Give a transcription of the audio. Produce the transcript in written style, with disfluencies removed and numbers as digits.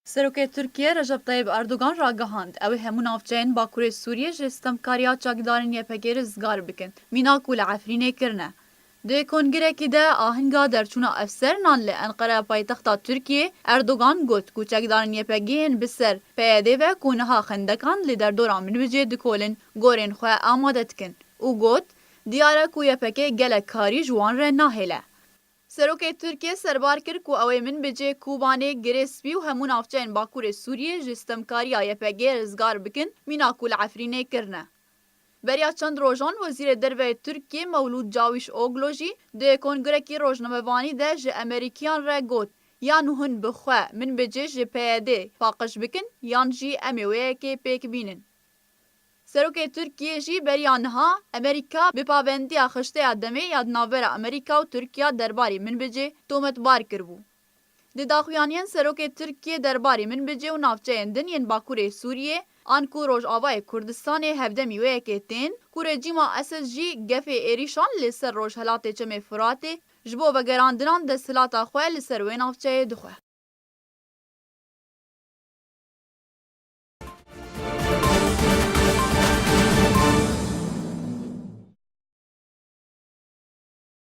Serokê Tirkiye Recep Tayyip Erdogan ragihand ew ê hemû navçeyên Bakurê Sûriyê ji stemkariya çekdarên YPG re zgar bikin. Mîna ku li Efrînê kirine. Di kongrekî de ahinga derçûna efserenan li Enqereya paytexta Tirkiye, Erdogan got ku çekdarên YPG'yên bi ser PYD ve ku niha xendekan li derdora Minbicê dikolin gorên xwe amade dikin û got diyar e ku YPG gelek karî ji wan re nahêle. Serokê Tirkiye serbar kir ku ew ê Minbicê, Kobanê, Girêspî û hemû navçeyên Bakurê Sûriyê ji stemkariya YPG re zgar bikin mîna ku li Efrînê kirine. Beriya çend rojan Wezîrê Derve Tirkiye Mewlûd Cavuşoglu jî di Kongrekî Rojnamevanî de ji Amerîkiyan re got yan hûn bi xwe Minbicê ji PYD paqij bikin yan jî em ê wêyekê pêk bînin. Serokê Tirkiye jî beriya niha Amerîka bi pavendiya xişteya demê ya di navbera Amerîka û Tirkiya derbarê Minbicê tometbar kiribû. Di daxuyaniyên Serokê Tirkiye derbarê Minbicê û navçeyên din yên Bakurê Sûriyê an ku Rojavayê Kurdistanê hevdemî wêyekê tên ku rejîma Esed jî gefê êrîşan li ser Rojhilatê Çemê Firatê ji bo vegerandinan desthilata xwe li ser wê navçeyê dixwe.